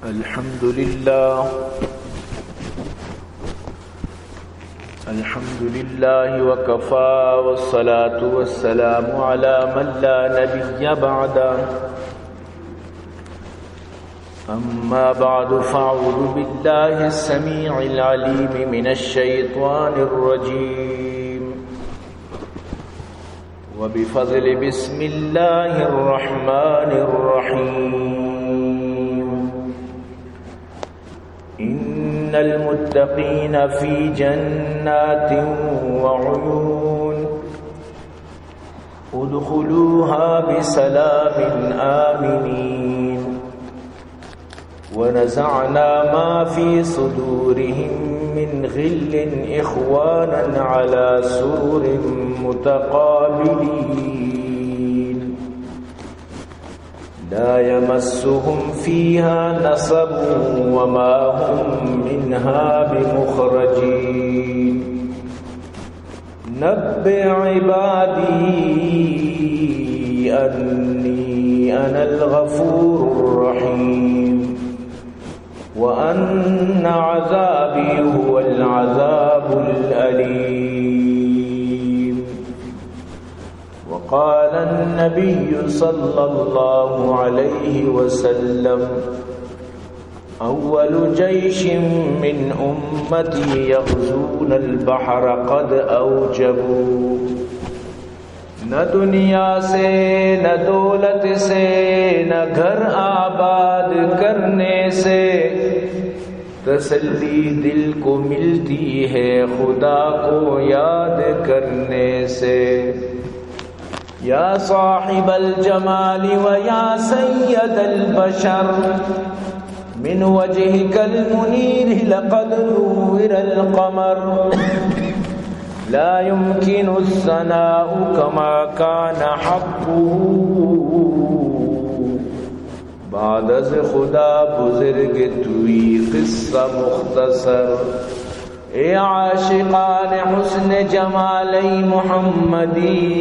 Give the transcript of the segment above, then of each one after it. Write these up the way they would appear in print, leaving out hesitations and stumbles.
الحمد لله وكفى والصلاة والسلام على من لا نبي بعده أما بعد فأعوذ بالله السميع العليم من الشيطان الرجيم وبفضل بسم الله الرحمن الرحيم إن المتقين في جنات وعيون ادخلوها بسلام آمنين ونزعنا ما في صدورهم من غل إخوانا على سرر متقابلين لا يمسهم فيها نصب وما هم منها بمخرجين نبئ عبادي أني أنا الغفور الرحيم وأن عذابي هو العذاب الأليم وقال النبي صلى الله عليه وسلم أول جيش من أمتي يغزون البحر قد أوجبوا نہ دنیا سے نہ دولت سے نہ گھر آباد کرنے سے تسلی دل کو ملتی ہے خدا کو یاد کرنے سے یا صاحب الجمال و یا سید البشر من وجهك المنير لقد نور القمر لا يمكن الثناء كما كان حقه بعد از خدا بزرگ توی قصہ مختصر اے عاشقان حسن جمالی محمدی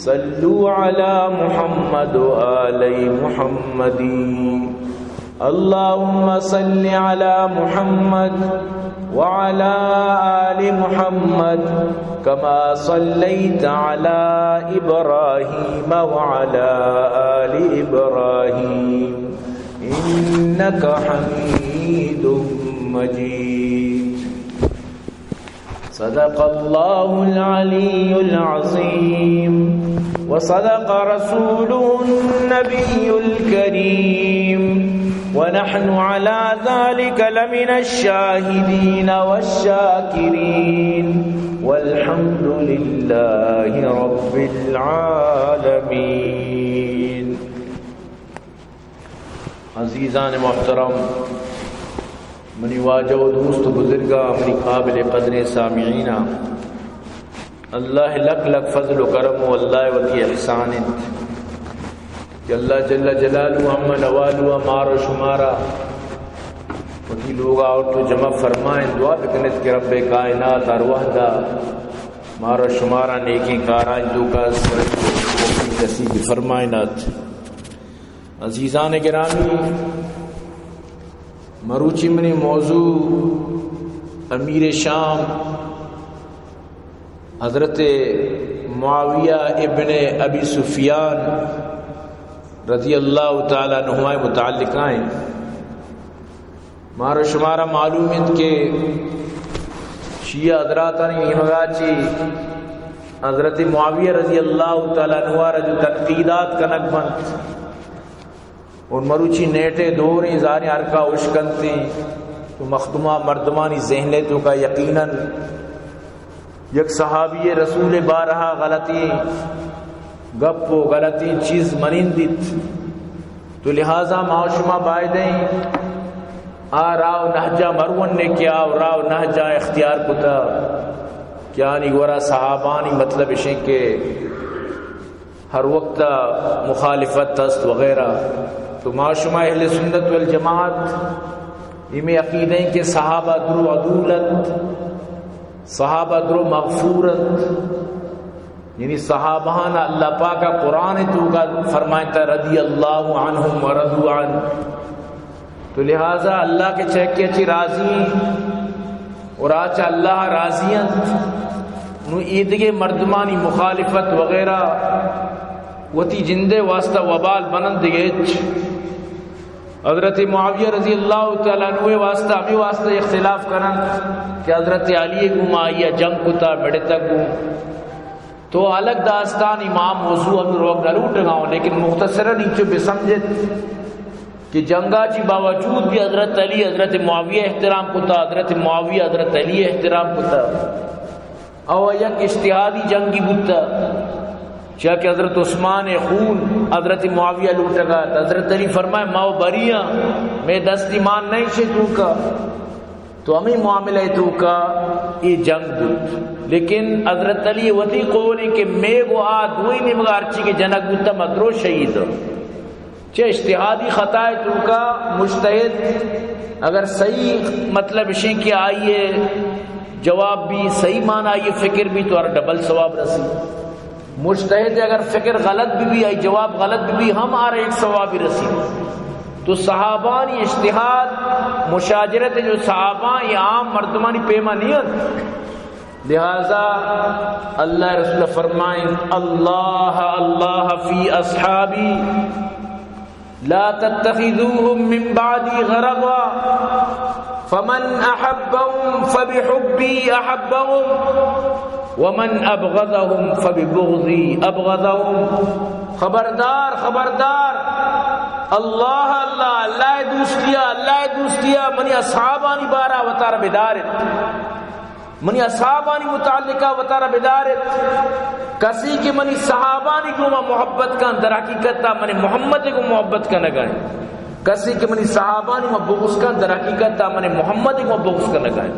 صلو علی محمد و آلی محمدی اللهم صل على محمد وعلى آل محمد كما صليت على إبراهيم وعلى آل إبراهيم إنك حميد مجيد صدق الله العلي العظيم وصدق رسوله النبي الكريم ونحن على ذلك لمن الشاهدين والشاكرين والحمد لله رب العالمين. عزیزان محترم، منی واجہ و دوست بزرگا، منی قابل قدر سامعین، اللہ لک لک فضل و کرم و اللہ وکی احسان کہ اللہ جل جلالہ ہم نوالو ہمارا شمارا وکی لوگا اور تو جمع فرمائیں دعا بکنت کہ رب کائنات ارواح دا مارا شمارا نیکی کاران دو کا نصیب فرمائنات. عزیزان گرامی، مروچی منی موضوع امیر شام حضرت معاویہ ابن ابی سفیان رضی اللہ تعالیٰ عنہ متعلق ہیں. مارا شمارا معلوم ہے کہ شیعہ حضرات نے ہنگاچی حضرت معاویہ رضی اللہ تعالیٰ عنہ جو تنقیدات کا نقبند اور مروچی نیٹے دوریں زاریں ارکا اشکنتی تو مخدمہ مردمانی ذہنیتوں کا یقیناً یک صحابی رسول بارہا غلطی گپ و غلطی چیز منندت تو لہذا معاشمہ بائدیں راو نہجہ مروان نے کیا اور راو نہجہ اختیار کتا کیا نہیں گورا صحابانی مطلب اشیں کہ ہر وقت مخالفت تست وغیرہ. تو معاشمہ اہل سنت والجماعت ہمیں عقیدیں کہ صحابہ درو عدولت، صحابہ درو مغفورت، یعنی صحابہانا اللہ پاکا قرآن تو کا فرمائتا رضی اللہ عنہم ورضوا عنہ، تو لہذا اللہ کے چہکے اچھی راضی اور آج اللہ راضیت نو عیدگے مردمانی مخالفت وغیرہ وتی جندے واسطہ وبال بنند دیگیچ حضرت معاویہ رضی اللہ تعالیٰ عنہ واسطہ ہمیں واسطہ اختلاف کرن کہ حضرت علی کو مائیہ جنگ کتا بڑھتا کو تو الگ داستان امام موضوع ہم روک نلوٹ گاؤں، لیکن مختصراً نیچو بسمجھت کہ جنگا چی باوجود بھی حضرت علی حضرت معاویہ احترام کتا، حضرت معاویہ حضرت علی احترام کتا، او یک اشتہادی جنگی بتا چاہ کہ حضرت عثمان خون حضرت معاویہ لوٹا گا، حضرت علی فرمائے ماو بریاں میں دست ایمان نہیں سے تو کا، تو ہمیں معاملہ تو کا یہ جنگ بود، لیکن حضرت علی وطی قولی کہ میں گو دوئی نمگارچی کے جنگ بودتا مدرو شہید چاہ اشتہادی خطا ہے تو کا مجتہد اگر صحیح مطلب شیں کہ آئیے جواب بھی صحیح معنی آئیے فکر بھی تو ہر ڈبل ثواب رسی، مجتہد اگر فکر غلط بھی آئی جواب غلط بھی ہم آرہے ایک ثواب بھی رسی۔ تو صحابانی اشتہاد مشاجرت جو صحابہ یہ عام مردمانی پیما نیت، لہذا اللہ رسول فرمائیں اللہ اللہ فی اصحابی لا تتخذوهم من بعدی غرضا فمن احبهم فبحبی احبهم ومن ابغضهم فببغضی ابغضهم۔ خبردار خبردار، اللہ اللہ اللہ دوستیا منی اصحابانی بارا وطار بدارت، منی اصحابانی متعلقہ وطار بدارت، کسی کہ منی صحابانی کو محبت کا در حقیقت تا منی محمد کو محبت کا نگائیں، کسی کہ منی صحابانی بغض کا در حقیقت تا منی محمد کو بغض کا نگائیں،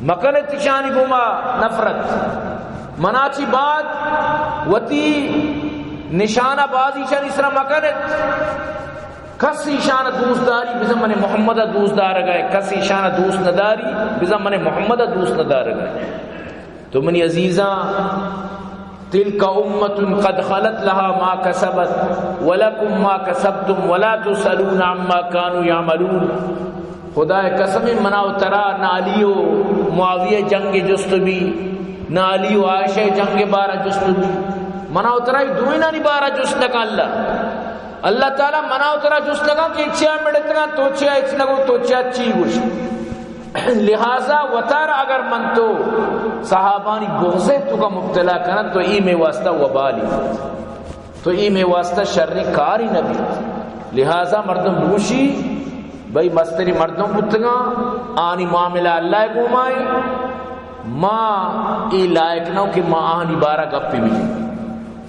مکن تشانی گما نفرت مناچی بات وتی نشانہ بازی شان اسرا مکنت، کسی شان دوست داری بزم من محمد دوست دار گئے، کسی شان دوست نداری بزم من محمد دوست ندار گئے۔ تو منی عزیزاں تلک امت قد خلت لها ما کسبت ولکم ما کسبتم ولا تسألون عما كانوا يعملون۔ خدا قسم مناو ترا نہ علی و معاویہ جنگ جست بھی، نہ علی و عائشہ جنگ بارہ جست بھی، منا اترائی دوئینا نی بارا جس لگا اللہ تعالیٰ منا اترا جس لگا کہ اچھا مڑتگا توچیا اچھ لگو توچیا چی گوش، لہذا وطار اگر من تو صحابانی بغضے تو کا مبتلا کرن تو ای میں واسطہ وبالی، تو ای میں واسطہ شرری کاری نبی، لہذا مردم بوشی بھئی مستری مردم بتگا آنی معاملہ اللہ کو مائی ماں ای لائق نو کہ ماں آنی بارا گپی بھی،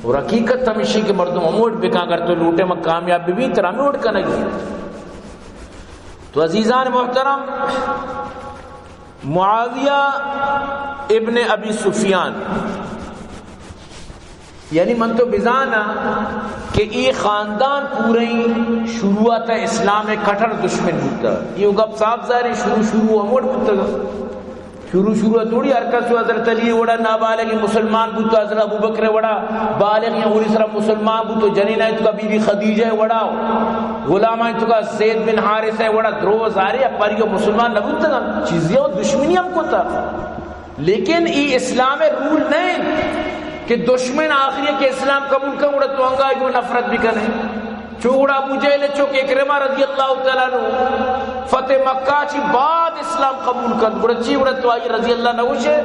اور حقیقت تمشی کے مردم اموٹ بکا کر تو لوٹے میں کامیاب بھی تر ہمیں اٹھ کا نگی۔ تو عزیزان محترم، معاویہ ابن ابی سفیان یعنی من تو بزانا کہ یہ خاندان پورے شروعات اسلام کٹھر دشمن ہوتا، یہ گپ صاحب ظاہر شروع اموٹ ہوتا گا، شروع تھوڑی حرکت سے حضرت علی وڑا نابالغ مسلمان بوتو، حضرت ابو بکر وڑا بالغ یا اور اسرا مسلمان بوتو، جنینہ تو کا بی بی خدیجہ وڑا، غلامہ تو کا زید بن حارثہ وڑا، دروز آرے پریو مسلمان نبوتا گا، چیزیں دشمنی ہم کو تھا، لیکن یہ اسلام رول نہیں کہ دشمن آخری ہے کہ اسلام قبول کر اڑا تو انگائی کو نفرت بھی کرنے، چوڑا ابو جہل چوک اکرمہ رضی اللہ تعالیٰ عنہ فتح مکہ چی بعد اسلام قبول کر بڑچی اڑا تو آئی رضی اللہ نوشے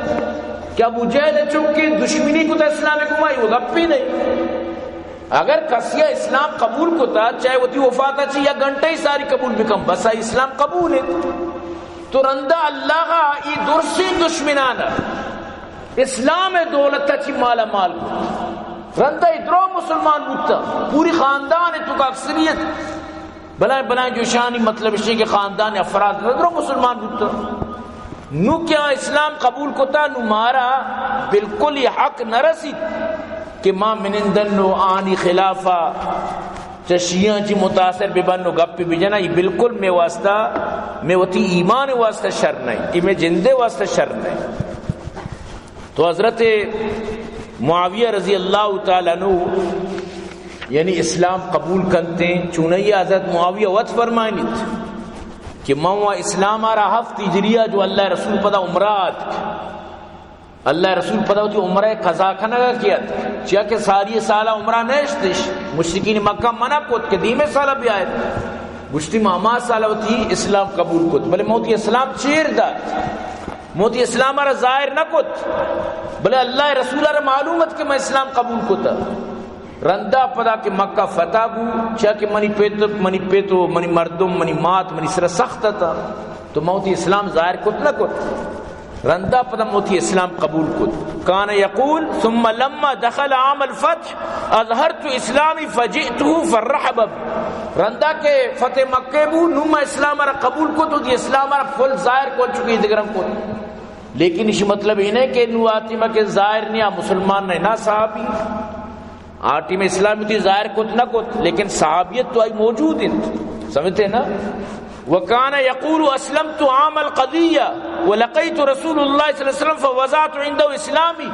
کہ ابو جہل چوک کی دشمنی کو تا اسلام کمائی وہ گپی نہیں، اگر کسیا اسلام قبول کو تا چاہے وہ تی وفاتا چی یا گھنٹے ہی ساری قبول بکم بسا اسلام قبول ہے، تو رندہ اللہ کا ای درسی دشمنانا اسلام دولتا چی مالا مال کو رندہ ادرو مسلمان بودتا، پوری خاندان ہے تو کا اکثریت بلائیں جو شانی مطلب اسی کہ خاندان افراد ادرو مسلمان بودتا، نو کیا اسلام قبول کتا نو مارا بالکل یہ حق نہ رسید کہ ماں منندن نو آنی خلافہ چشیاں چی متاثر ببن نو گپی بجنا، یہ بالکل میں واسطہ میں وطی ایمان واسطہ شر نہیں، یہ میں جندے واسطہ شر نہیں۔ تو حضرت معاویہ رضی اللہ تعالیٰ عنہ یعنی اسلام قبول کرتے چونہی حضرت معاویہ وقت فرمائنیت کہ موا اسلام آرہ ہفت ہجریہ جو اللہ رسول پدا عمرات اللہ رسول پدا ہوتی عمرہ قضا کنگا کیا تھا چیا کہ ساری سالہ عمرہ نیشتش مشرکین مکہ منع کت کہ دیمے سالہ بھی آئے گشتی ماما سالہ ہوتی اسلام قبول کت بلے موتی اسلام چیر دا موتی اسلام آرہ ظاہر نہ کت بلے اللہ رسول آرہ معلومت کہ میں اسلام قبول کتا رندہ پدا کہ مکہ فتح بو چاہ کہ منی پیتو منی مردم منی مات منی سر سخت تھا تو موتی اسلام ظاہر کت نہ کت رندہ پدا موتی اسلام قبول کت کان یقول ثم لما دخل عام الفتح اظہرت اسلامی فجئتو فرحب رندہ کے فتح مکہ بو نوما اسلام آرہ قبول کت ہوتی اسلام آرہ فل ظاہر کت چکی دگرم کت لیکن اسی مطلب انہیں کہ نو آتیمہ کے ظاہر نیا مسلمان نہ صحابی آٹی میں اسلام تھی ظاہر کت نہ کت لیکن صحابیت تو آئی موجود ہیں سمجھتے نا وکان یقول اسلمت عام القضیہ ولقیت رسول اللہ صلی اللہ علیہ وسلم فوضعت عنده اسلامی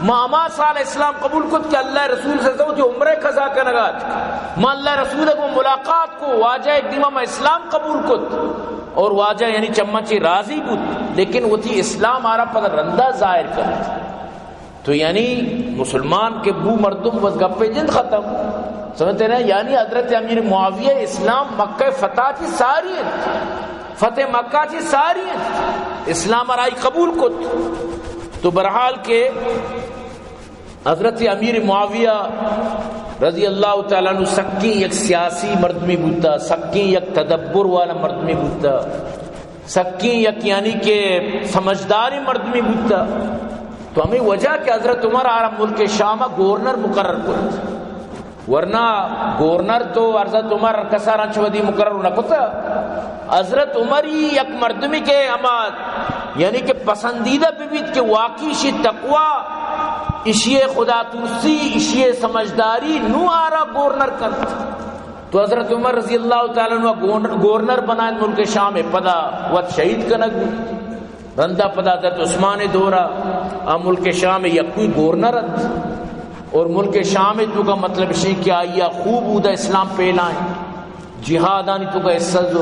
ما سال اسلام قبول کت کہ اللہ رسول صلی اللہ علیہ وسلم عمرہ قضا کا نگات ما اللہ رسول کو ملاقات کو واجہ ایک دیمہ میں اسلام قبول کت اور واجہ یعنی چمچی راضی بود لیکن وہ تھی اسلام آرہ پتہ رندہ ظاہر کرتا تو یعنی مسلمان کے بو مردم بس گپے جند ختم سمجھتے ہیں یعنی حضرت امیر معاویہ اسلام مکہ فتح کی ساری ہیں فتح مکہ کی ساری ہیں اسلام آرائی قبول کت تو برحال کے حضرت امیر معاویہ رضی اللہ تعالیٰ عنہ سکی یک سیاسی مردمی بودتا سکی یک تدبر والا مردمی بودتا سکی یک یعنی کہ سمجھداری مردمی بودتا تو ہمیں وجہ کہ حضرت عمر آرہ ملک شامہ گورنر مقرر کرتا ورنہ گورنر تو حضرت عمر کساران چودی مقرر نہ کتا حضرت عمری یک مردمی کے اما یعنی کہ پسندیدہ بیبیت کہ واقعی اشی تقوی اشی خدا ترسی اشی سمجھداری نو آرہ گورنر کرتا تو حضرت عمر رضی اللہ تعالیٰ عنہ گورنر بنائیں ملک شام پدا وقت شہید کنگ رندہ پدا حضرت عثمان دورہ ملک شام یک کوئی گورنر اور ملک شام تو کا مطلب شی کیا یا خوب اودا اسلام پھیلائیں جہاد آنی تو کا عزت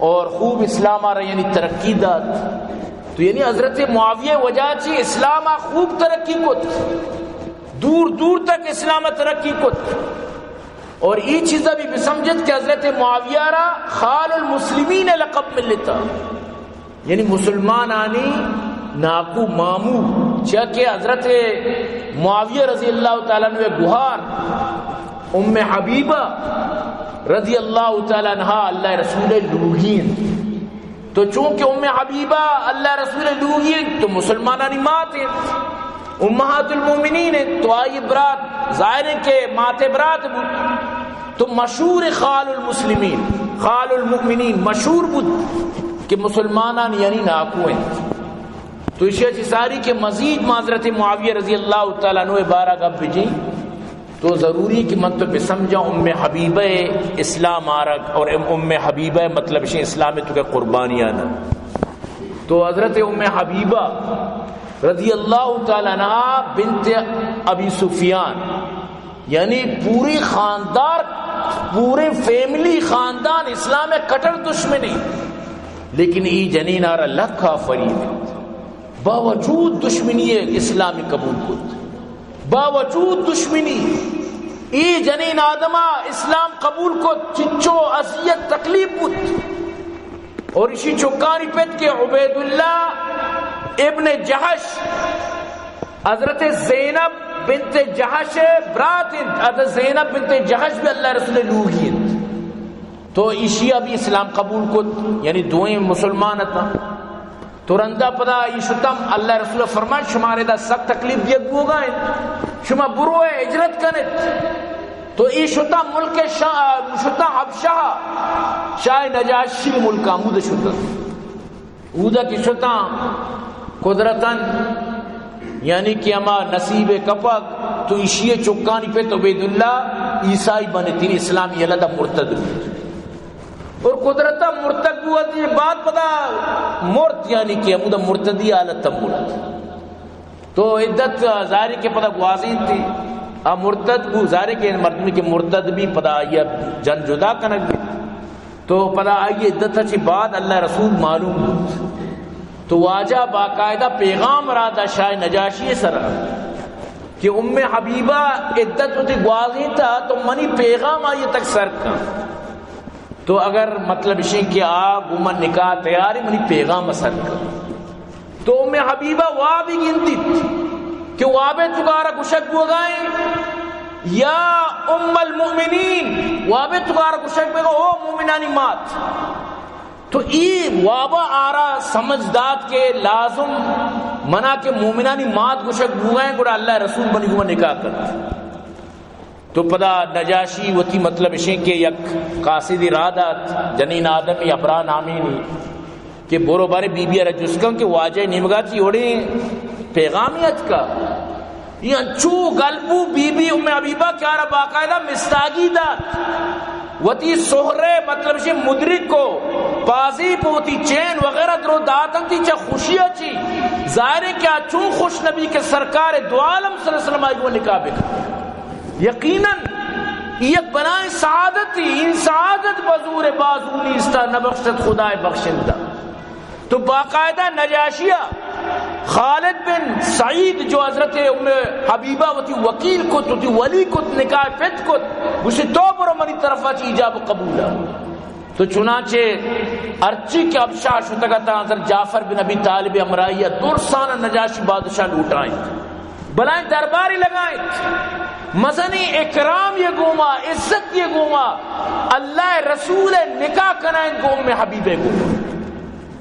اور خوب اسلام آ رہا یعنی ترقی داد تو یعنی حضرت معاویہ وجہ چی اسلام خوب ترقی کت دور دور تک اسلام ترقی کت اور یہ چیزہ بھی بسمجھت کہ حضرت معاویہ را خال المسلمین لقب ملتا یعنی مسلمان آنی ناکو مامو چاکہ حضرت معاویہ رضی اللہ تعالیٰ عنہ گوھار ام حبیبہ رضی اللہ تعالیٰ عنہ اللہ رسول لوگین تو چونکہ ام حبیبہ اللہ رسول لوگین تو مسلمانانی مات ہیں امہات المومنین ہیں تو آئی برات ظاہر کے مات برات بود تو مشہور خال المسلمین خال المؤمنین مشہور بود کہ مسلمانان یعنی ناکو ہیں تو اسی ساری کے مزید معذرت معاویہ رضی اللہ تعالیٰ عنہ بارہ گب بجی تو ضروری کہ من تو پہ سمجھا ام حبیبہ اسلام آرک اور ام حبیبہ مطلب شی اسلام تو کہ قربانیاں تو حضرت ام حبیبہ رضی اللہ تعالیٰ عنہ بنت ابی سفیان یعنی پوری خاندار پورے فیملی خاندان اسلام کٹر دشمنی لیکن ای جنین آرہ لکھا فرید باوجود دشمنی اسلامی قبول کت باوجود دشمنی ای جنین آدمہ اسلام قبول کت چچو اذیت تکلیف کت اور اسی چکانی پیت کے عبید اللہ ابن جہش حضرت زینب بنت جہش برات حضرت زینب بنت جہش بھی اللہ رسول لوگی تو اسی ابھی اسلام قبول کت یعنی دوئیں مسلمان تھا تو رندہ پدا ایشتم اللہ رسول فرمائے شمارے دا سخت تکلیف دیت بوگائیں شما بروئے اجرت کنت تو ایشتم ملک شتا حبشہ شاہ نجاشی ملک آمود شتا اودا کی شتا قدرتاً یعنی کہ اما نصیب کپک تو ایشی چکانی پہ تو عبید اللہ عیسائی بنے تین اسلامی اللہ دا مرتد اور قدرتا مرتد ہوا تھی بات پتا مرت یعنی کہ امودہ مرتدی حالت تب مرت تو عدت ظاہری کے پتا گوازین تھی مرتد کو ظاہری کے مردمی کے مرتد بھی پتا یہ جن جدا کنک بھی تو پدا آئیے عدت چی بعد اللہ رسول معلوم بود تو واجہ باقاعدہ پیغام رادا شاہ نجاشی سر کہ ام حبیبہ عدت ہوتی گوازی تھا تو منی پیغام آئیے تک سر کا تو اگر مطلب شیں کہ آپ گمن نکاح تیاری منی پیغام سر کا تو ام حبیبہ وابی گنتی کہ وابے تکارا کشک بوگائیں یا ام المؤمنین وابے تکارا کشک بگو او مومنانی مات تو ای وابا آرا سمجھداد کے لازم منا کہ مومنانی مات گشک بوگائیں گوڑا اللہ رسول بنی گوہ نکاح کرتا تو پدا نجاشی وتی مطلب اشیں کہ یک قاصدی رادات جنین آدمی ابرا نامینی کہ برو بارے بی بی رجسکم کہ واجہ نیمگا چی اوڑی پیغامیت کا یہ انچو گلبو بی بی ام حبیبہ کیا رہا باقاعدہ مستاگی دات وتی سہرے مطلب سے مدرک کو بازی پوتی چین وغیرہ درو داتن تھی چا خوشی اچھی ظاہر ہے کہ چون خوش نبی کے سرکار دو عالم صلی اللہ علیہ وسلم آئی وہ نکاح بکر یقیناً یک بنائیں سعادت تھی ان سعادت بزور بازو نیستا نبخشت خدا بخشندہ تو باقاعدہ نجاشیہ خالد بن سعید جو حضرت ام حبیبہ وتی وکیل کو تی ولی کو نکاح فت کو اسے تو برو منی طرفہ چی ایجاب قبول تو چنانچہ ارچی کے ابشاہ شتگتا حضرت جعفر بن ابی طالب امرائیہ درسانہ نجاشی بادشاہ لوٹائیں بلائیں درباری لگائیں مزنی اکرام یہ گوما عزت یہ گوما اللہ رسول نکاح کرائیں گو ام حبیبے گوما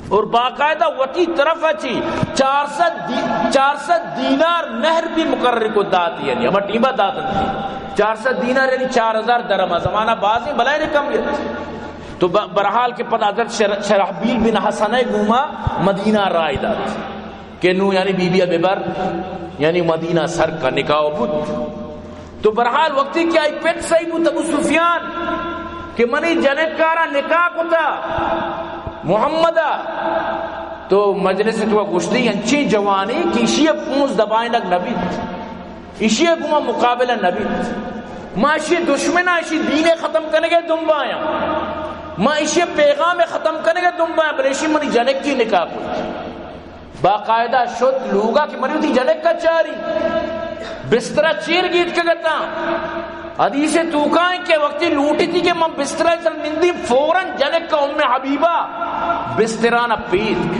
اور باقاعدہ وتی طرف اچھی 400 دینار مہر بھی مقرر کو داتی یعنی ہمیں ٹیمہ داتن تھی 400 دینار یعنی 4000 درہم زمانہ بازی بلائیں کمیت تو برحال کے پتہ حضرت شرحبیل بن حسنہ گوما مدینہ رائے دات کہ نو یعنی بی بی ابیبر یعنی مدینہ سر کا نکاح بود تو برحال وقتی کیا ایک پیٹ صحیح بود ابو سفیان کہ منی جنکارا نکاح کو تھا محمدہ تو مجلس تو گشتی انچی جوانی کہ اشیہ پونز دبائیں لگ نبی اشیہ گما مقابلہ نبی ما اشیہ دشمنہ اشیہ دین ختم کرنے گے دنبایا ما اشیہ پیغام ختم کرنے گے دنبایا بلے اشیہ منی جنک کی نکاح کو باقاعدہ شد لوگا کہ منی ہوتی جنک کا چاری بسترہ چیر گیت کے گتا حدیث توکائیں کہ وقتی لوٹی تھی کہ میں بسترہ چل نندی فوراں جنک کا ام حبیبہ بسترانہ پیت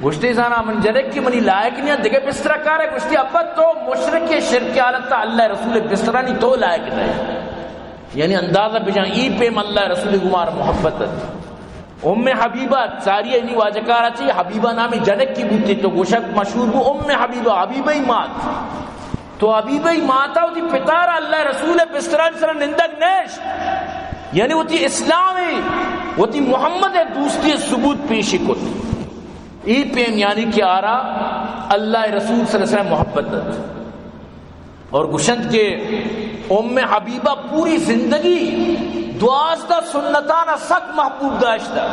گشتی زانا من جنک کی منی لائق نہیں دیکھے بسترہ کار ہے گشتی ابا تو مشرک شرک حالت اللہ رسول بسترہ نہیں تو لائق نہیں یعنی اندازہ بجان ای پیم اللہ رسول گمار محبت ام حبیبہ ساری اینی واجکارہ چاہیے حبیبہ نامی جنک کی بوتی تو گوشک مشہور بو ام حبیبہ حبیبہ مات تو حبیبہ ماتا ہوتی پتارا اللہ رسول بستران سر نندگ نیش یعنی ہوتی اسلامی ہوتی محمد دوستی ثبوت پیشی کت ای پیم یعنی کہ آرا اللہ رسول صلی اللہ علیہ وسلم محبت اور گشند کے ام حبیبہ پوری زندگی 12 سنتانہ سک محبوب داشتا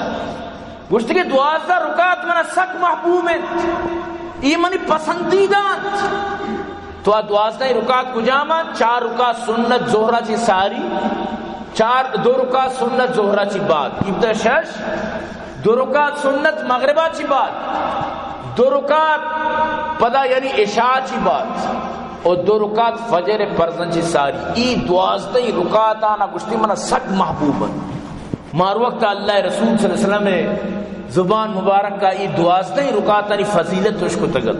گشت کے 12 رکعت منا سک محبوب ہے یہ منی پسندیدات تو 12 رکعت کجاما 4 رکعت سنت زہرہ چی ساری 2 رکعت سنت زہرہ چی بعد ابدا 6 2 رکعت سنت مغربہ چی بعد 2 رکعت پدا یعنی عشاء چی بعد اور 2 رکعت فجر پرزن چی ساری ای 12 رکعت آنا گشتی منا سک محبوب مار وقت اللہ رسول صلی اللہ علیہ وسلم نے زبان مبارک کا ای 12 رکعت آنی فضیلت تشکو تگت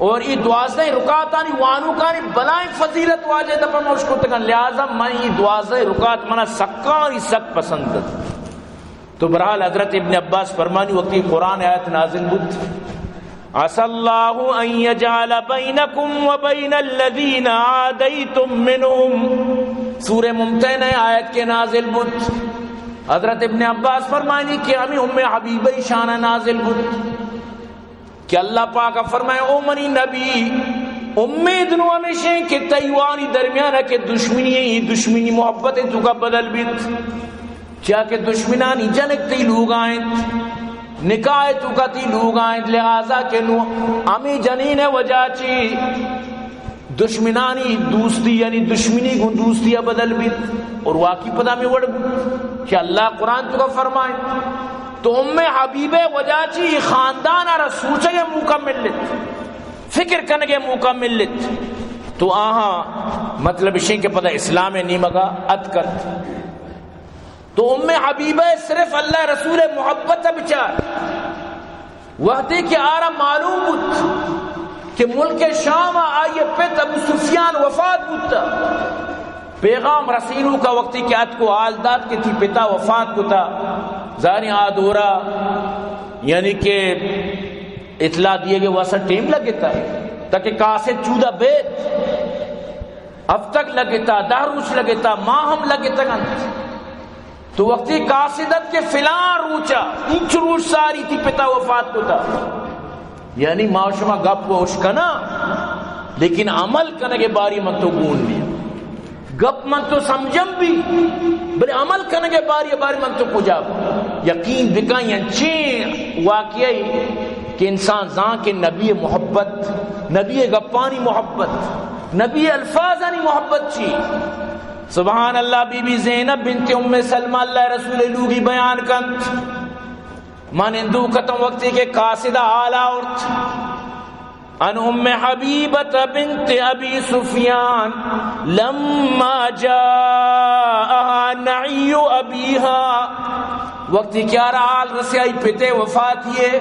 اور یہ 12 رکعتانی وانو کانی بلائیں فضیلت واجہ دپا مشکو تکن لہذا میں یہ 12 رکعت منا سکاری سک پسند تو برحال حضرت ابن عباس فرمانی وقتی قرآن آیت نازل بود عسى الله ان يجعل بينكم وبين الذين عاديتم منهم سورہ ممتحنہ آیت کے نازل بود حضرت ابن عباس فرمانی کہ ہمیں ام حبیبہ شانہ نازل بود کہ اللہ پاک فرمائے او منی نبی امید نو ہمیشہ کہ تیوانی درمیان ہے کہ دشمنی ہے دشمنی محبت ہے تو کا بدل بیت کیا کہ دشمنانی جنک تی لوگ آئیں نکاح تو کا تی لوگ آئیں لہذا کہ نو امی جنین وجہ چی دشمنانی دوستی یعنی دشمنی کو دوستی بدل بھی اور واقعی پدا میں وڑ کہ اللہ قرآن تو کا فرمائے تو حبیب وجہ چی خاندان آرہ سوچے گے موقع ملت فکر کرنے کے موقع ملت تو آہاں مطلب شئی کے پدا اسلام نیمگا اتکت تو حبیبہ صرف اللہ رسول محبت بچار وحدی کے آرہ معلوم بود کہ ملک شام آئیے پیت ابو سفیان وفات بودتا پیغام رسیلوں کا وقتی کہ ات کو آل داد کے تھی پتا وفات کو تھا زانی آدورا یعنی کہ اطلاع دیے گئے واسا ٹیم لگے تھا تاکہ کاسد چودہ بیت اب تک لگے تھا دہروچ لگے تھا ماہم لگے تھا تو وقتی کاسدت کے فلان روچا انچ روچ ساری تھی پتا وفات کو تھا یعنی معاشمہ گپ و اشکنا لیکن عمل کرنے کے باری من تو گون بھی گپ من تو سمجھم بھی بلے عمل کرنے کے باری من تو پجاب یقین بکائیں چین واقعی کہ انسان زان کے نبی محبت نبی گپانی محبت نبی الفاظانی محبت چی سبحان اللہ بی بی زینب بنت سلمہ اللہ رسول لوگی بیان کنت من اندو کتم وقتی کے قاصدہ آلہ اورت ان حبیبت بنت ابی سفیان لما جاءها نعی ابیہا وقتی کیا رہا آل رسیائی پتے وفات یہ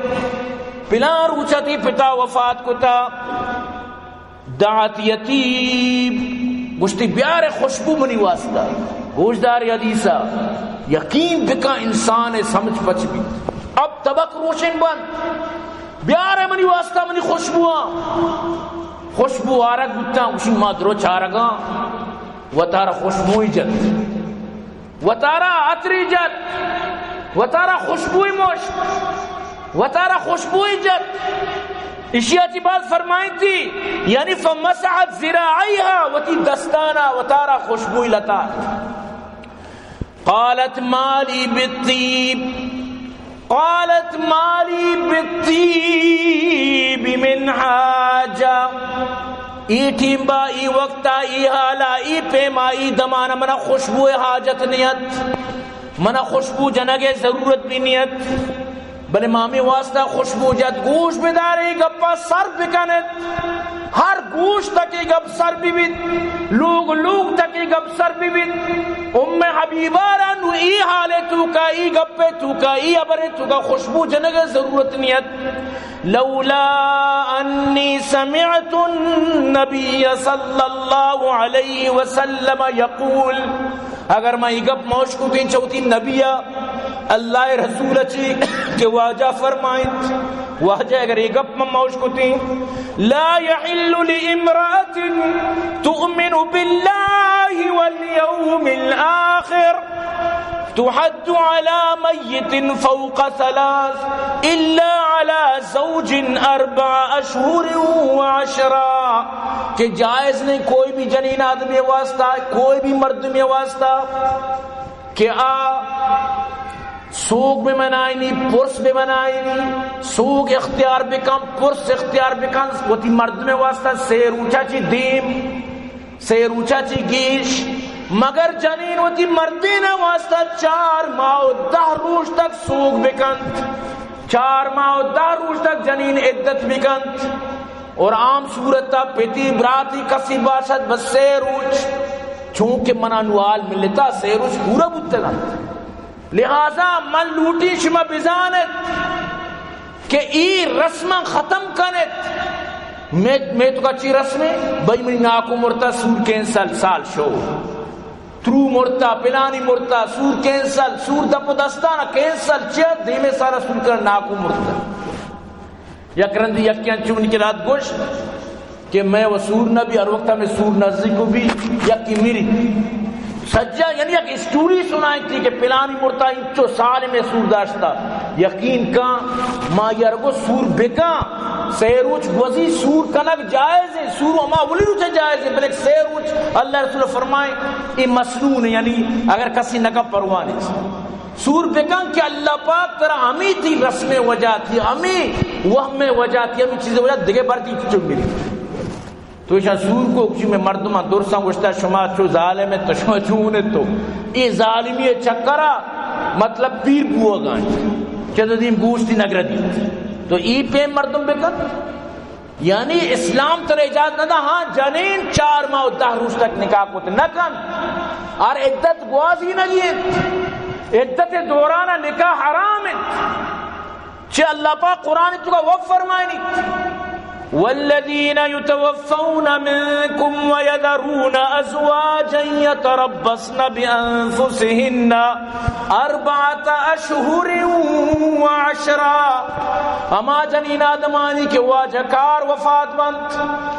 پلان روچا تھی پتا وفات کو تا دعت یتیب گشتی بیار خوشبو منی واسطہ گوشدار حدیثہ یقین بکا انسان سمجھ پچ بھی اب طبق روشن بند بیار منی واسطہ منی خوشبو آرگ بتا اسی مادرو چارگا و تارا خوشبوئی جت و تارا عطری جت و تارا خوشبوئی مشک و تارا خوشبوئی جت اشیاء کی بات فرمائی تھی یعنی فمسحت ذراعیہا و تی دستانا و تارا خوشبوئی لتا قالت مالی بالطیب قالت مالی بالطیب من حاجہ ای ٹیمبا ای وقتا ای حالا ای پیما ای دمانا منا خوشبو حاجت نیت منا خوشبو جنگے ضرورت بھی نیت بلے مامی واسطہ خوشبو جات گوش بدارے گپا سر بکانت ہر گوش تکی گپ سر بھی بیت لوگ تکی گپ سر بھی بیت حبیبارا نو ای حالے تو کا ای گپے تو کا ای ابرے تو کا خوشبو جنگے ضرورت نیت لولا انی سمعت النبی صلی اللہ علیہ وسلم یقول اگر میں ای گپ موشکو تین چوتی نبیہ اللہ رسول اچھی کہ واجہ فرمائیں واجہ اگر ایک گپ موش کو تھی لا يحل لامرأة تؤمن بالله واليوم الآخر تحد على ميت فوق 3 إلا على زوج 4 أشهر و10 کہ جائز نہیں کوئی بھی جنین آدمی واسطہ کوئی بھی مرد میں واسطہ کہ سوگ بھی منائنی پرس بھی منائنی سوگ اختیار بکم پرس اختیار بکم وہ تی مرد میں واسطہ سیر اونچا چی دیم سیر اونچا چی گیش مگر جنین وہ تی مردین واسطہ 4 ماہ و 10 روز تک سوگ بکند 4 ماہ و 10 روز تک جنین عدت بکند اور عام صورتا پیتی براتی کسی باشد بس سیر اونچ چونکہ منانوال ملتا سیر اونچ پورا بودتا لہذا من لوٹی شما بزانت کہ ای رسم ختم کنت میں تو کچی رسمیں بھائی منی ناکو مرتا سور کینسل سال شو ترو مرتا پلانی مرتا سور کینسل سور دپو دستانا کینسل چیت دیمے سارا سور کر ناکو مرتا یک رندی یکیان چونی کے رات گوش کہ میں وہ سور نبی ہر وقت میں سور نزدی کو بھی یکی میری سجا یعنی ایک اسٹوری سنائی تھی کہ پلانی مرتا انچو سال میں سور داشتا یقین کا ما یرگو سور بکا سیروچ گوزی سور کنک جائز ہے سور اما ولی روچے جائز ہے بلکہ سیروچ اللہ رسول فرمائے یہ مسنون ہے یعنی اگر کسی نکا پروانے سور بکا کہ اللہ پاک ترہ ہمیں تھی رسم وجہ تھی ہمیں وہم وجہ تھی ہمیں چیزیں وجہ دگے بار تھی چو میری تو ایشا سور کو کچھ میں مردمہ درساں گوشتا شما چو ظالم ہے تو شما چونے تو یہ ظالمی چکرہ مطلب پیر بوا گائیں چیزو دیم گوشتی نگر دی تو ای پہ مردم بکن یعنی اسلام تر اجازت نہ دا ہاں جنین 4 ماہ 10 روز تک نکاح کو نہ کن اور عدت گوازی نہ لیت عدت دورانہ نکاح حرام ہے چھے اللہ پاک قرآن تو کا وہ فرمائے نہیں والذین یتوفون منکم ویذرون ازواجا یتربصن بانفسہن 4 اشہر و10 اما جنین آدمانی کے واجہکار وفات بند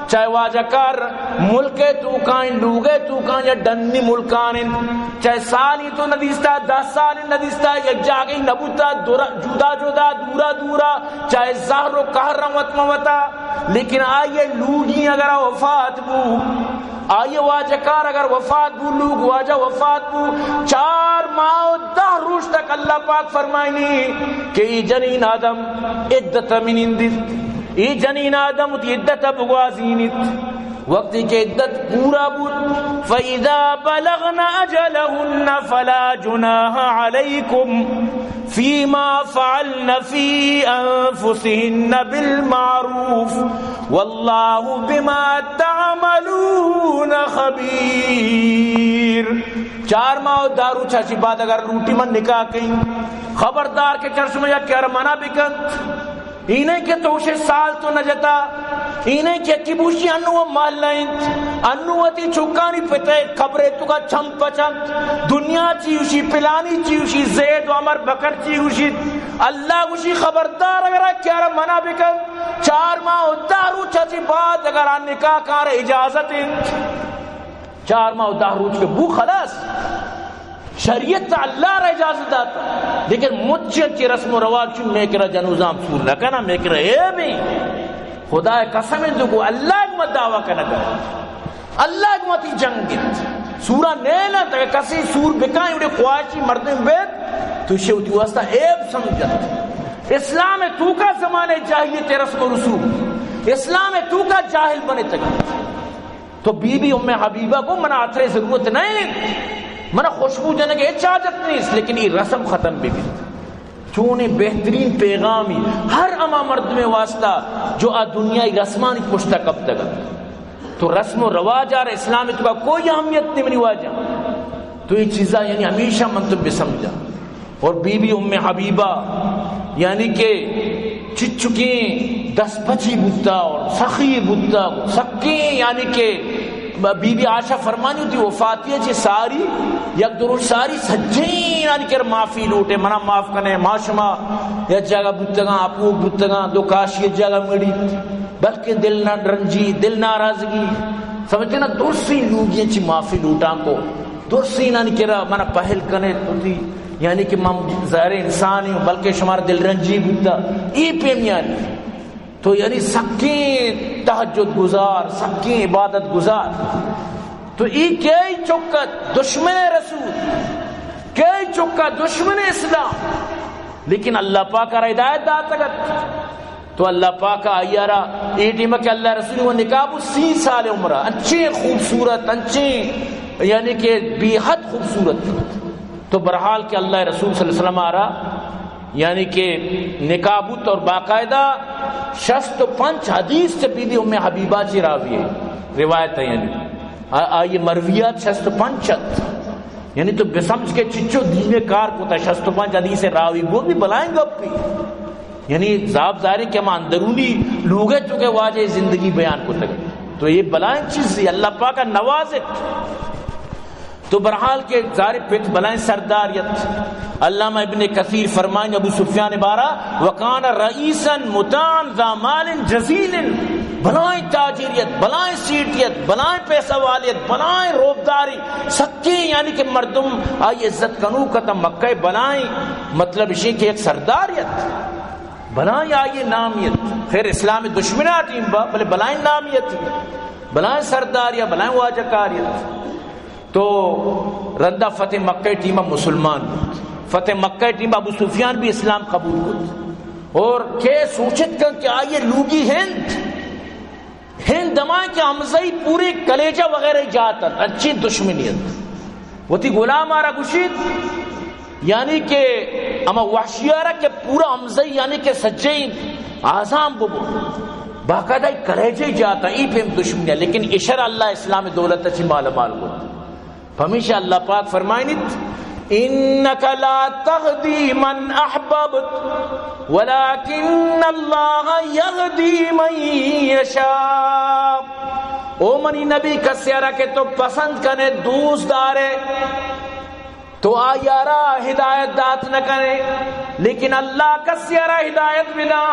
چاہے واجہکار ملکے تو کائن لوگے تو کائن یا ڈنی ملکانن چاہے سالی تو ندیستا 10 سال ندیستا یک جاگئی نبوتا جدا جدا دورا دورا چاہے زہر و قہر رمت موتا لیکن آئیے لوگی اگر وفات بو آئیے واجہکار اگر وفات بو لوگ واجہ وفات بو 4 ماہ 10 روز تک اللہ پاک فرمائنی کہ ای جنین آدم عدت من اندت ای جنین آدم تی عدت بغوازینت وقتی کہ عدت پورا بود فَإِذَا بَلَغْنَ أَجَلَهُنَّ فَلَا جُنَاحَ عَلَيْكُمْ فِي مَا فَعَلْنَ فِي أَنفُسِهِنَّ بِالْمَعْرُوفِ وَاللَّهُ بِمَا تَعْمَلُونَ خَبِيرٌ 4 ماہ دارو چاچی بعد اگر روٹی من نکاح کہیں خبردار کے چرش میں یا کیا رمانا بکن انہیں کہ توشے سال تو نجتا انہیں کہ کبوشی انو مال لائن انو تی چکانی پتے خبرے تو کا چھم پچند دنیا چیوشی پلانی چیوشی زید و عمر بکر چیوشی اللہ گوشی خبردار اگر کیا رمانا بکن 4 ماہ دارو چاچی بعد اگر آن نکاح کار اجازت 4 ماہ 10 روز کے بو خلاص شریعت تا اللہ را اجازت داتا لیکن مجھے کی رسم و رواج چون میں کرا جنوزام سور نہ کنا میں کرا اے بھی خدا قسم دو اللہ اگمت دعویٰ کنا کرا اللہ اگمتی جنگت سورہ نینا تک کسی سور بکائیں اڑے خواہشی مردم بیت تو شیوتی واسطہ عیب سمجھت اسلام تو کا زمانے جاہلیت رسم و رسوم اسلام تو کا جاہل بنے تک تو بی بی ام حبیبہ کو منع اترے ضرورت نہیں منع خوشبو جانے کے اجازت نہیں اس لیکن یہ رسم ختم بھی چونے بہترین پیغامی ہر اما مرد میں واسطہ جو دنیای رسمانی پشتا کب تک تو رسم و رواج آر اسلام تو کا کوئی اہمیت نہیں منی واجہ تو یہ چیزاں یعنی ہمیشہ من تم بھی سمجھا اور بی بی ام حبیبہ یعنی کہ چچکیں 10-25 بتا اور سخی بتا سکیں یعنی کہ بی بی عائشہ فرمانی ہوتی وفاتیہ چی ساری یک دروش ساری سجین یعنی کہ معافی لوٹے منا معاف کنے معاشمہ یا جگہ بتگاں اپو بتگاں دو کاشی جگہ مڑی بلکہ دل نہ رنجی دل ناراضگی سمجھتے نا درسی لوگی چی معافی لوٹاں کو درسی یعنی کہ منا پہل کنے ہوتی یعنی کہ میں ظاہر انسانی ہوں بلکہ شمار دل رنجی بتا ای پیم یعنی تو یعنی سکیں تہجد گزار سکیں عبادت گزار تو ای کئی چکت دشمن رسول کئی چکت دشمن اسلام لیکن اللہ پاک را ہدایت داتا گت تو اللہ پاک آئیارا ایٹی میں کہ اللہ رسول وہ نکاب 30 سال عمرہ اچھے خوبصورت اچھے یعنی کہ بے حد خوبصورت تو برحال کہ اللہ رسول صلی اللہ علیہ وسلم آرہا یعنی کہ نکابت اور باقاعدہ 65 حدیث سے بی بی ام حبیبہ چی راوی ہے روایت ہے یعنی آئیے مرویات 65 یعنی تو بسمجھ کے چچو دین کار کو تا 65 حدیث راوی وہ بھی بلائیں گا پی یعنی ذاب ظاہر کہ ہم اندرونی لوگے چکے واجہ زندگی بیان کو تک تو یہ بلائیں چیز ہے اللہ پاک کا نوازت تو برحال کے ظاہر پت بلائیں سرداریت علامہ ابن کثیر فرمائیں ابو سفیان بارہ وکان رئیسا متعن ذا مال جزیل بلائیں تاجریت بلائیں سیٹیت بلائیں پیسہ والیت بلائیں روبداری سکی یعنی کہ مردم آئی عزت کنو کتا مکہ بلائیں مطلب اسی کہ ایک سرداریت بلائیں آئی نامیت خیر اسلام دشمنات با بلے بلائیں نامیت بلائیں سرداریت بلائیں واجکاریت تو رندہ فتح مکہ ٹیمہ مسلمان فتح مکہ ٹیمہ ابو سفیان بھی اسلام قبول کرد اور کہ سوچت کر کہ آئیے لوگی ہند دمائیں کہ حمزہی پورے کلیجہ وغیرہ جاتا اچھی دشمنیت وہ تھی غلام آرہ گشید یعنی کہ اما وحشیارہ کے پورا حمزہی یعنی کہ سجین آزام ببو باقاعدہ کلیجہ جاتا ای پہ دشمنیت لیکن اشار اللہ اسلام دولت اچھی مال مال کو ہمیشہ اللہ پاک فرمائنیت انک لا تہدی من احببت ولکن اللہ یہدی من یشاء او منی نبی کسیارہ کہ تو پسند کنے دوست دارے تو آیارہ ہدایت دات نہ کرے لیکن اللہ کسیارہ ہدایت بنا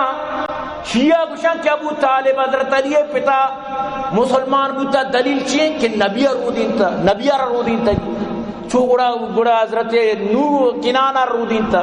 شیعہ گوشن کہ ابو طالب حضرت علی پتا مسلمان بوتا دلیل چین کہ نبی رودین تا چھو گڑا حضرت نو کنانا رودین تا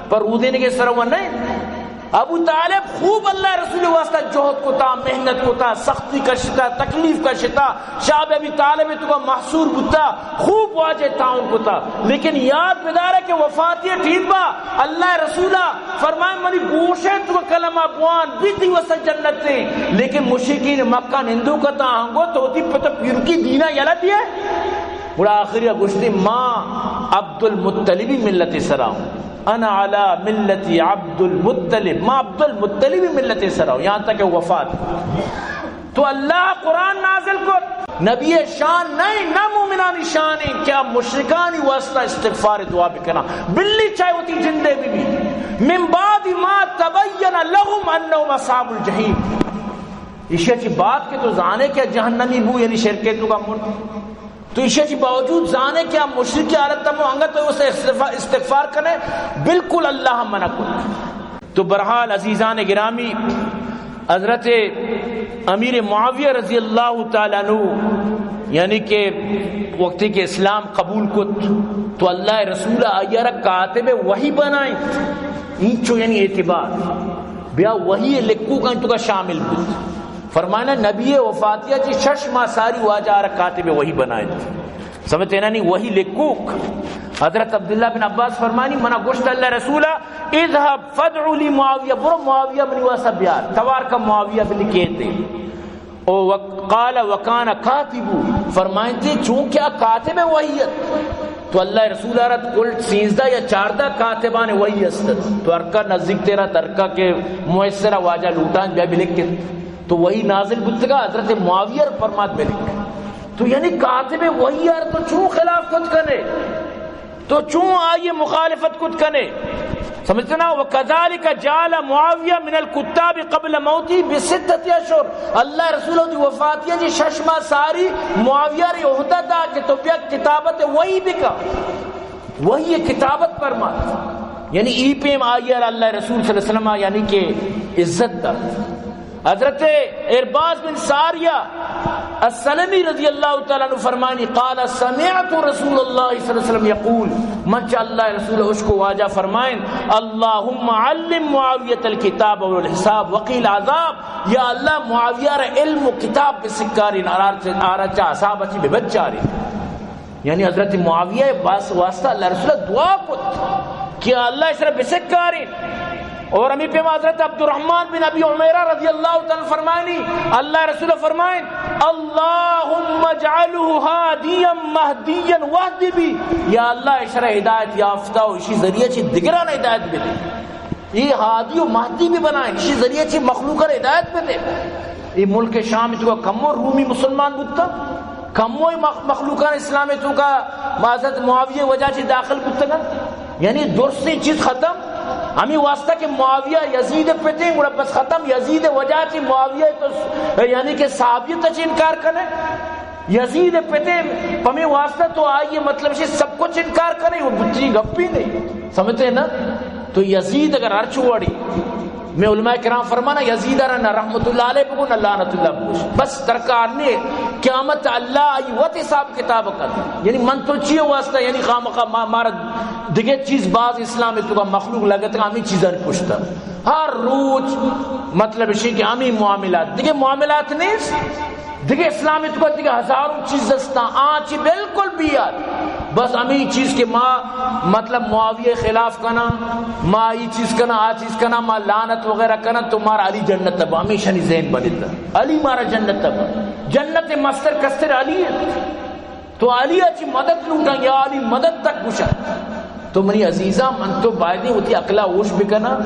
پر رودین کے سرون نہیں ابو طالب خوب اللہ رسول واسطہ جہد کو تا محنت کو تا سختی کا شتا تکلیف کا شتا شاہ ابی طالب تو کا محصور بتا خوب واجہ تعاون کو تا لیکن یاد بدار ہے کہ وفاتی ٹھیک با اللہ رسولہ فرمائے منی گوشے تو کلمہ بوان بیتی وسط جنت تے لیکن مشرکین مکہ نندو کا تا ہنگو تو ہوتی پتہ پیر کی دینہ یلا دیا بڑا آخری گوشتی ماں عبد المطلبی ملت سراؤں انا علی ملتی عبد المطلب ما عبد المطلب ملت سراؤں یہاں تک کہ وفات تو اللہ قرآن نازل کو نبی شان نہیں نہ مومنانی شانی کیا مشرکانی واسطہ استغفار دعا بکنا بلی چاہے ہوتی جندے بھی من بعد ما تبین لهم انہم اصحاب الجحیم یہ اچھی بات کہ تو زانے کیا جہنمی بو یعنی شرکے تو کا مرد تو اسے باوجود جانے کہ آپ مشرک کی حالت تم ہوں گا تو اسے استغفار کریں بالکل اللہ منع کر تو برحال عزیزان گرامی حضرت امیر معاویہ رضی اللہ تعالیٰ عنہ یعنی کہ وقتی کے اسلام قبول کت تو اللہ رسول آیارہ کاتب وحی بنائیں انچو یعنی اعتبار بیا وحی لکھو کا انتو کا شامل بود فرمانا نبی وفاتیہ جی 6 ماہ ساری واجہ کاتب وہی بنائے تھے سمجھتے ہیں نہیں وہی لکوک حضرت عبداللہ بن عباس فرمانی منا گوشت اللہ رسولہ اذهب فدعو لی معاویہ برو معاویہ بن واسا بیار توار کا معاویہ بن کہتے او قال وکان کاتبو فرمائیں تھے چونکہ کاتب وحیت تو اللہ رسول رت کل 13 یا 14 کاتبان وحی استد تو ارکا نزدیک تیرا ترکا کے محسرہ واجہ لوٹان بیا بلک کے تو وہی نازل بتگا حضرت معاویہ فرمات میں لکھا تو یعنی کاتب وہی یار تو چوں خلاف کچھ کرنے تو چوں آئیے مخالفت کچھ کرنے سمجھتے نا وَكَذَلِكَ جَعَلَ مُعَاوِيَةَ مِنَ الْكُتَّابِ قَبْلَ مَوْتِهِ بِسِتَّةِ أَشْهُرٍ اللہ رسول دی وفاتیہ جی 6 ماہ ساری معاویہ ری عہدہ دا کہ تو بیا کتابت وہی بکا وہی کتابت فرمات یعنی ای پیم آئیے اللہ رسول صلی اللہ علیہ وسلم یعنی کہ عزت دا حضرت ارباز بن ساریہ السلمی رضی اللہ تعالیٰ عنہ فرمانی قال سمعت رسول اللہ صلی اللہ علیہ وسلم یقول منچہ اللہ رسول اس کو واجہ فرمائیں اللہم علم معاویت الکتاب والحساب وقیل عذاب یا اللہ معاویہ را علم و کتاب بسکارین آرچہ حساب اچھی بے بچاری یعنی حضرت معاویہ واسطہ اللہ رسول دعا کت کہ اللہ اس را بسکارین اور امی پہ حضرت عبد الرحمن بن ابی عمیرہ رضی اللہ تعالی فرمانی اللہ رسول فرمائیں اللہم اجعلہ ہادیا مہدیا وحدی بھی یا اللہ اشرا ہدایت یافتہ و اسی ذریعے چی دگران ہدایت بھی دے یہ ہادی و مہدی بھی بنائیں اسی ذریعے چی مخلوقہ ہدایت بھی دے یہ ملک شام تو کمو رومی مسلمان بودتا کمو مخلوقان اسلام تو کا حضرت معاویہ وجہ چی داخل بودتا یعنی درستی چیز ختم ہمیں واسطہ کہ معاویہ یزید پتے ہیں بس ختم یزید وجہ چی معاویہ تو یعنی کہ صحابیت چی انکار کرنے یزید پتے ہمیں واسطہ تو آئیے مطلب سے سب کچھ انکار کریں وہ بچی گپی نہیں سمجھتے ہیں نا تو یزید اگر ارچ وڑی میں علماء کرام فرمانا یزید نہ رحمت اللہ علیہ بگو نہ لعنت اللہ بگو بس ترکار نے قیامت اللہ آئی وط حساب کتاب کر یعنی من تو چیئے واسطہ یعنی خامخواہ مارا دیگه چیز باز اسلام تو کا مخلوق لگتا ہے ہمیں چیزیں پوچھتا ہر روز مطلب ہے کہ ہمیں معاملات دیگه معاملات نہیں دیگه اسلام تو کا دیگه ہزاروں چیز دستا آنچی بالکل بیاد بس ہمیں چیز کے ماں مطلب معاویہ خلاف کنا، ماں یہ چیز کنا آ چیز کنا، ماں لعنت وغیرہ کنا، تمہارا علی جنت تب ہمیشہ نہیں ذہن بنتا، علی مارا جنت تب، جنت مستر کستر علی ہے، تو علی اچھی مدد لوٹا یا علی مدد تک گشا. تو منی عزیزہ من تو بائدی ہوتی اقلا اوش بکنا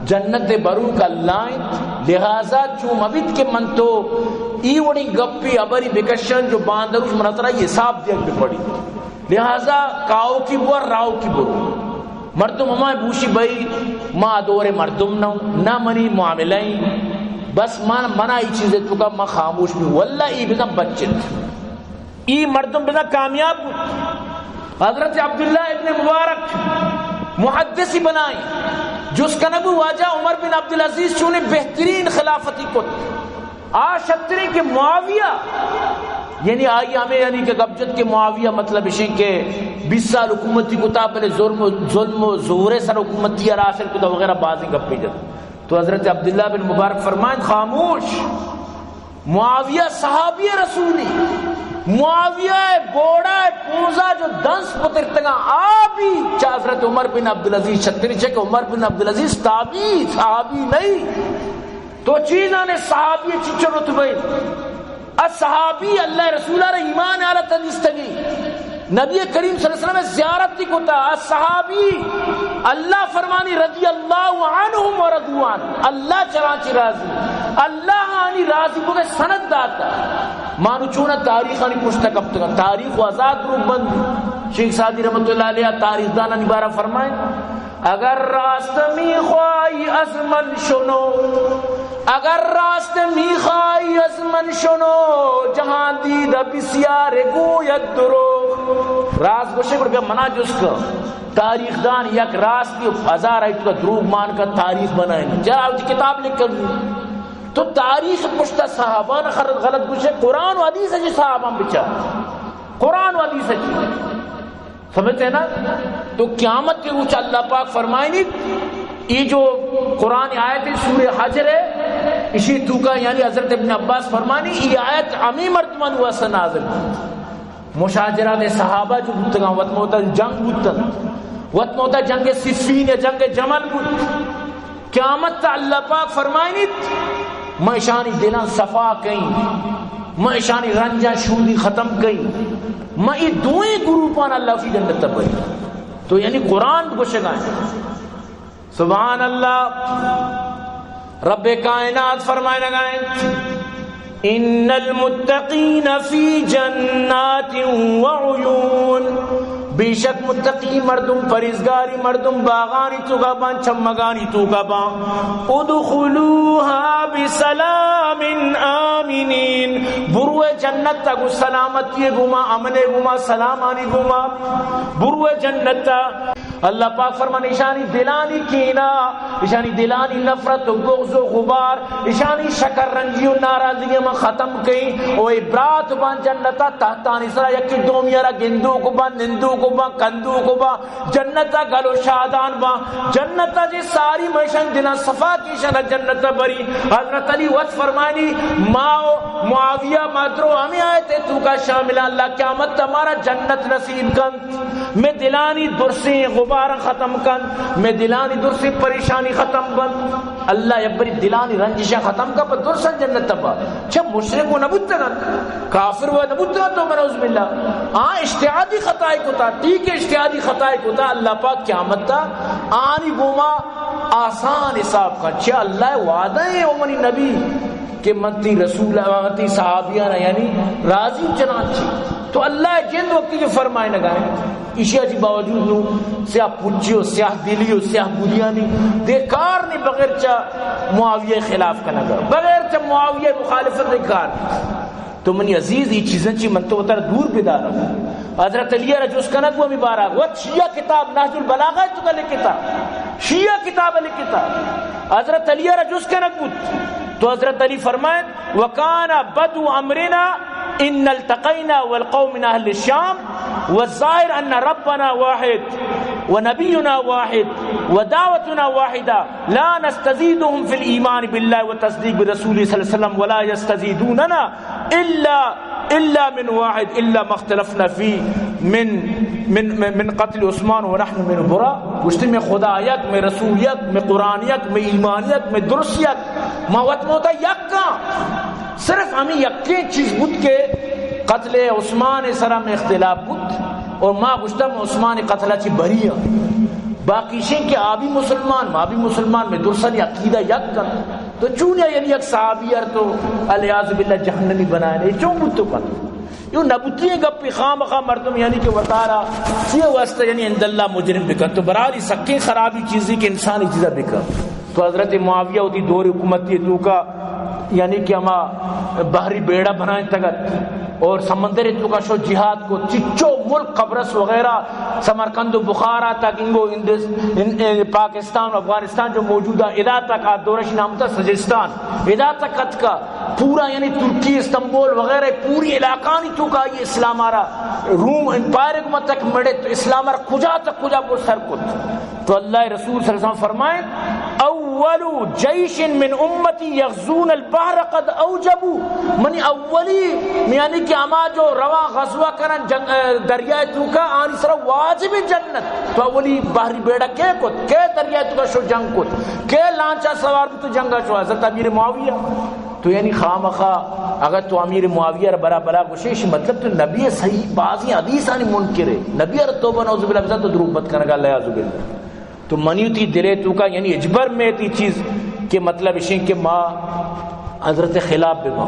جنت برو کا لائن، لہذا چو مبید کے من تو ای وڑی گپی ابری بکشن جو باندروش منطرہ یہ حساب دیکھ بھی پڑی، لہذا کاؤ کی بور راؤ کی برو مردم ہمیں بوشی بھئی ما دور مردم نہ منی معاملیں بس منا ای چیزیں تو کا ما خاموش بھی واللہ ای بزن بچت ای مردم بزن کامیاب. حضرت عبداللہ ابن مبارک محدثی بنائی جس کا نبو واجہ عمر بن عبدالعزیز چونے بہترین خلافتی کت آشتری کے معاویہ یعنی آئی ہمیں یعنی کہ گبجت کے معاویہ مطلب اشیں کہ 20 سال حکومتی کتا پہلے ظلم و زورے سر حکومتی اراسل کتا وغیرہ بازی گپی جد. تو حضرت عبداللہ بن مبارک فرمائیں خاموش، معاویہ صحابی رسولی، معاویہ بوڑا پونزا جو دنس پترتگا آبی چاہ حضرت عمر بن عبدالعزیز چھتری چھے کہ عمر بن عبدالعزیز تابی صحابی نہیں تو چیزانے صحابی چچر رتبین الصحابی اللہ رسولہ رہ ایمان آلہ تنیستگی نبی کریم صلی اللہ علیہ وسلم زیارت دی کتا الصحابی اللہ فرمانی رضی اللہ عنہم و رضوان اللہ چرانچی راضی اللہ آنی راضی کو سند داتا مانو چونہ تاریخ آنی پشتا کب تک تاریخ و آزاد روح بند. شیخ سعدی رحمت اللہ علیہ تاریخ دانا نبارہ فرمائیں اگر راست می خواہی از من شنو، اگر راست می خواہی از من شنو جہاں دید بسیار گوید دروغ. راست گوشے پر منا جس کا تاریخ دان یک راستی ہزار آئی تو دروغ مان کا تاریخ بنائیں جا کتاب لکھ کر تو تاریخ پشتا صحابہ نے غلط گوشے قرآن و حدیث ہے جی صحابہ بچا قرآن و حدیث ہے جی سمجھتے ہیں نا. تو قیامت کے روچ اللہ پاک فرمائیں گی یہ جو قرآن آیت سورہ حجر ہے اسی تو کا یعنی حضرت ابن عباس فرمانی یہ آیت عمی مرتبہ ہوا سے نازل مشاجرات صحابہ جو بودتگاں وطموتا جنگ بودتن وطموتا جنگ صفین یا جنگ جمل بود. قیامت تا اللہ پاک فرمائیں گی میں شانی دلان صفا کہیں میں شانی رنجا شودی ختم کہیں میں یہ دوئیں گروپان اللہ فی جنت تبائی. تو یعنی قرآن کو شگائیں سبحان اللہ. رب کائنات فرمائے لگائیں ان المتقین فی جنات وعیون، بے شک متقی مردم پرہیزگاری مردم باغانی تو گابان چمگانی تو گابان ادخلوها بسلام آمنین بروے جنت تا گو سلامتی گما امنے گما سلامانی گما بروے جنت تا. اللہ پاک فرمان اشانی دلانی کینا اشانی دلانی نفرت و بغض و غبار اشانی شکر رنجی و ناراضگی میں ختم کئی او ابرات بان جنتا تحتانی سرا یکی دومیرا گندو کو با نندو کو با کندو کو با جنتا گلو شادان با جنتا جی ساری میشن دلان صفا کیشن جنتا بری. حضرت علی وقت فرمانی ماں معاویہ مادرو ہمیں آئے تھے تو کا شاملہ اللہ قیامت تمہارا جنت نصیب کن میں دلانی درسی غبار ختم کن میں دلانی درسی پریشانی ختم کن اللہ یبری دلانی رنجشہ ختم کن پر درسن جنت تبا چھے مشرک و نبوت تگن کافر و نبوت تگن تو من عزم اللہ اشتعادی خطائی کو تا ٹھیک اشتعادی خطائی کو تا اللہ پاک قیامت تا آنی گوما آسان حساب کا چھے اللہ وعدہ ہے امنی نبی کہ منتی رسول منتی صحابیاں یعنی راضی چنانچہ تو اللہ جن وقت جو فرمائے لگائیں اشیاء جی باوجود نو سیاہ پچیو سیاہ دیلیو سیاہ بولیانی دیکار نہیں بغیر چاہ معاویہ خلاف کا نگر بغیر چاہ معاویہ مخالفت دیکار تو منی عزیز یہ چیزیں چی من تو اتر دور بیدارا حضرت علی رجوز کا نگوہ مبارا وقت شیعہ کتاب نحج البلاغہ تو کا لکتا شیعہ کتاب لکتا حضرت علی رجوز کا نگوہ تو حضرت علی فرمائیں وَقَانَ بَدُ أَمْرِنَا إِنَّ الْتَقَيْنَا وَالْقَوْمِ مِنْ أَهْلِ الشَّامِ وَالظَّاهِرُ أَنَّ رَبَّنَا وَاحِدٌ وَنَبِيُّنَا وَاحِدٌ وَدَعْوَتُنَا وَاحِدَةٌ لَا نَسْتَزِيدُهُمْ فِي الْإِيمَانِ بِاللَّهِ وَتَصْدِيقِ بِرَسُولِهِ صلى الله عليه وسلم وَلَا يَسْتَزِيدُونَنَا إِلَّا مِنْ وَاحِدٍ إِلَّا مَا اخْتَلَفْنَا فِيهِ مِنْ من قتل عثمان ونحن من برا گوشتی میں خدایت میں رسولیت میں قرآنیت میں ایمانیت میں درستیت ما وقت موتا یکا صرف ہمیں یقین چیز بود کے قتل عثمان سرا میں اختلاف بود اور ما گوشتا میں عثمان قتلہ چی بری باقی شین کہ آبی مسلمان میں درسلی عقیدہ یک کر تو چونیا یعنی یک صحابی تو الیاذ باللہ جہنمی بنائے چون بود تو کر یوں نبوتی گپی خام خام مردم یعنی کہ وطارہ یہ واسطہ یعنی عند اللہ مجرم بکن تو برحالی سکیں خرابی چیزی کہ انسانی چیزہ بکن تو حضرت معاویہ ہوتی دور حکومتی تو کا یعنی کہ ہما بحری بیڑا بنائیں تگت اور سمندر تو کا شو جہاد کو چچو ملک قبرص وغیرہ سمرقند و بخارا تک انگو پاکستان و افغانستان جو موجودہ ادا تک دورش نام تھا سجستان ادا تک کا پورا یعنی ترکی استنبول وغیرہ پوری علاقہ نہیں تو کا یہ اسلام آرہ روم امپائر کو تک مڑے تو اسلام آرہ کجا تک کجا پر سر کت تو اللہ رسول صلی اللہ علیہ وسلم فرمائیں اول جیش من امتی یغزون البحر قد اوجبوا منی اولی یعنی کہ اما جو روا غزوہ کرن دریائے تو کا آنی سر واجب جنت تو اولی بحری بیڑا کے کت کے دریائے تو کا شو جنگ کت کے لانچا سوار بھی تو جنگا شو حضرت امیر معاویہ تو یعنی خامخواہ اگر تو امیر معاویہ برا بلا گوشش مطلب تو نبی صحیح بازی حدیث آنی منکر ہے نبی توبہ نعوذ باللہ بزا تو دروغ بت کرنے گا اللہ عزو باللہ تو منیوتی دلے تو کا یعنی اجبر میں تی چیز کہ مطلب اشیں کہ ماں حضرت خلاف بما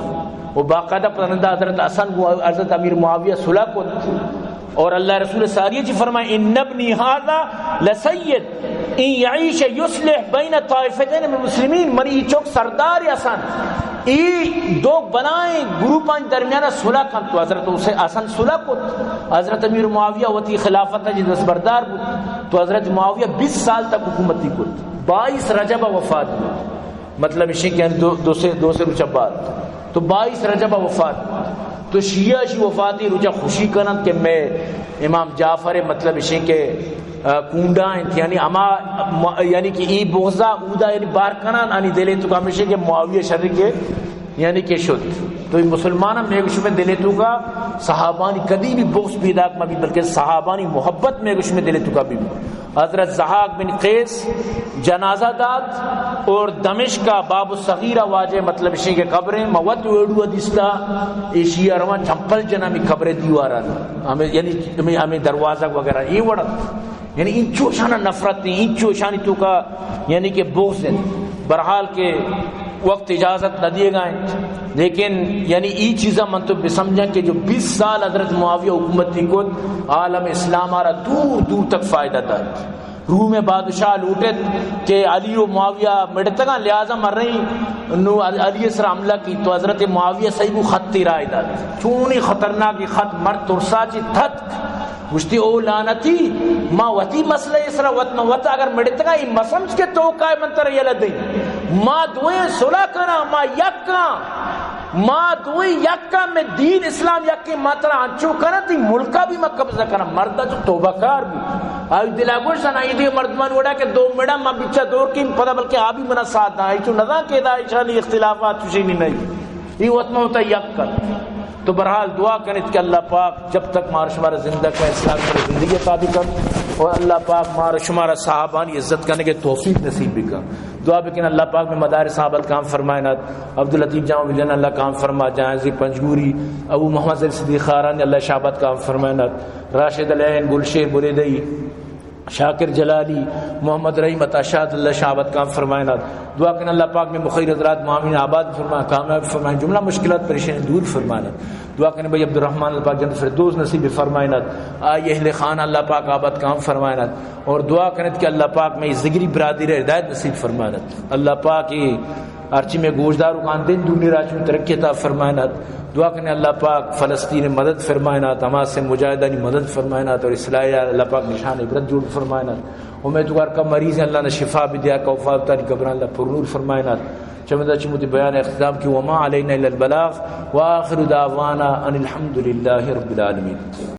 وہ باقاعدہ پرندہ حضرت حسن کو حضرت امیر معاویہ صلح کو اور اللہ رسول ساریہ جی فرمائے ان ابنی ھذا لسید ان یعیش یصلح بین طائفتین من المسلمین منی چوک سردار حسن ای دو بنائیں گروپاں درمیانہ صلح کن تو حضرت اسے حسن صلح کو حضرت امیر معاویہ وتی خلافت جی دستبردار بود تو حضرت معاویہ 20 سال تک حکومتی کو 22 رجب وفات مطلب اسی کہ دو سے روچہ بعد تو 22 رجب وفات تو شیعہ شی وفاتی روچہ خوشی کنن کہ میں امام جعفر مطلب اسی کہ کونڈا یعنی اما یعنی کہ ای بغضا اودا یعنی بار کنن انی دلے تو ہمیشہ کہ معاویہ شر کے یعنی کہ شد تو مسلمانہ میں گوش میں دلے تو کا صحابانی کدی بھی بغض پیدا کما بھی بلکہ صحابانی محبت میں گوش میں دلے تو کا بھی حضرت زحاق بن قیس جنازہ داد اور دمشق کا باب الصغیرہ واجہ مطلب اسی کے قبریں موت ویڈو حدیثہ ایشیا روان چمپل جنا میں قبریں دیوارا ہمیں یعنی ہمیں دروازہ وغیرہ یہ وڑا یعنی ان چوشانہ نفرت نہیں ان چوشانی تو کا یعنی کہ بغض ہے برحال کے وقت اجازت نہ دیے گئے لیکن یعنی ای چیزاں من تو بسمجھا کہ جو 20 سال حضرت معاویہ حکومتی کو عالم اسلام آرہ دور دور تک فائدہ دار روم بادشاہ لوٹت کہ علی و معاویہ مڑتگاں لہذا مر رہی نو علی اسر عملہ کی تو حضرت معاویہ صحیح کو خط تیرائی دار چونی خطرناکی خط مرد ترسا چی تھت گشتی او لانتی ما وتی مسئلہ اسرا وطن وط اگر مڑتگاں ای مسمج کے توقع منتر یہ لدئی ما دوئیں صلح کنا ما یکا ما دوئیں یکا میں دین اسلام یکی ماترہ انچو کنا تی ملکہ بھی میں قبضہ کنا مردہ جو توبہ کار بھی آئی دلہ گوشتن آئی دی مردمان وڑا کہ 2 میڈا ما بچہ دور کی پتہ بلکہ آبی منا ساتھ نہ آئی چو نظام کے دا ایشانی اختلافات چوشینی نہیں یہ وطن ہوتا یک کر تو برحال دعا کریں کہ اللہ پاک جب تک مار شمارا زندہ کا اسلام پر زندگی عطا کر اور اللہ پاک مار شمارا صحابانی عزت کرنے کے توفیق نصیب بھی کر دعا بکن اللہ پاک میں مدار صحابت کام فرمائنات عبداللطیف جاؤں ملین اللہ کام فرما جہازی پنجگوری ابو محمد صدیق خاران اللہ شعبت کام فرمائنات راشد العین گلشیر بریدئی شاکر جلالی محمد رحیم اشاد اللہ شعبت کام فرمائنات دعا کریں اللہ پاک میں مخیر حضرات معامین آباد فرمائیں کامیاب فرمائیں جملہ مشکلات پریشانی دور فرمائنات دعا کریں بھائی عبدالرحمن اللہ پاک جنت فردوس نصیب فرمائنات آئی اہل خانہ اللہ پاک آباد کام فرمائنات اور دعا کریں کہ اللہ پاک میں زگری برادری ہدایت نصیب فرمائنات اللہ پاک ارچی میں گوشدار اکان دن دونی راج میں ترقی عطا فرمائنات دعا کرنے اللہ پاک فلسطین مدد فرمائنات حماس سے مجاہدانی مدد فرمائنات اور اصلاحی اللہ پاک نشان عبرت جوڑ فرمائنات امیدوار کا مریض ہے اللہ نے شفا بھی دیا کا وفات تاری قبران اللہ پر نور فرمائنات چمدہ چمدی بیان اختتام کی وما علینا الا البلاغ وآخر دعوانا ان الحمدللہ رب العالمین.